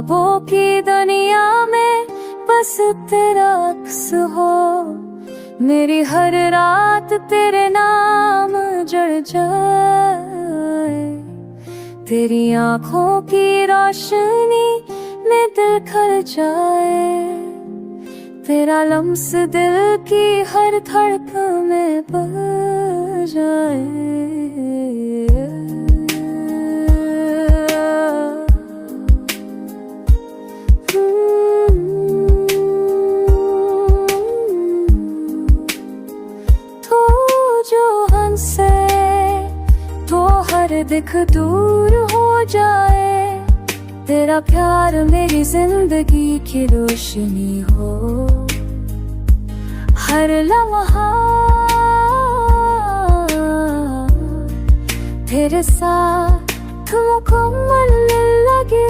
ख्वाबों की दुनिया में बस तेरा अक्स हो। मेरी हर रात तेरे नाम जड़ जाए, तेरी आँखों की रोशनी में दिल खल जाए, तेरा लम्स दिल की हर धड़कन में बह जाए। तो हर दिख दूर हो जाए, तेरा प्यार मेरी जिंदगी की रोशनी हो। हर लम्हा तेरे साथ मुकम्मल लगे,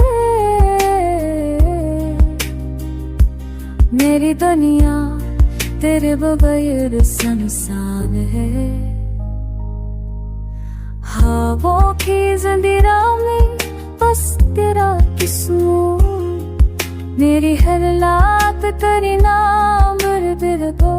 मेरी दुनिया तेरे बगैर सुनसान है। हवाओं की ज़ंजीरों में बस तेरा किस्मों, मेरी हर रात तेरे नाम दिल को।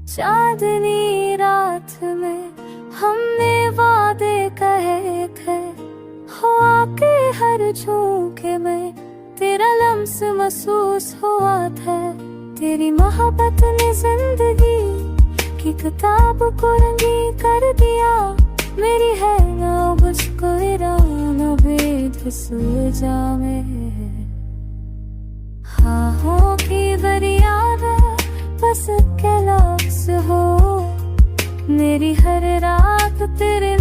चांदनी रात में हमने वादे कहे थे, हवा के हर झोंके में तेरा लम्स महसूस हुआ था। तेरी मोहब्बत ने जिंदगी की किताब को रंगी कर दिया, मेरी है ना मुझको ईरान भेद सुलझा में। हाँ की दरिया बस के लफ्ज़ हो, मेरी हर रात तेरे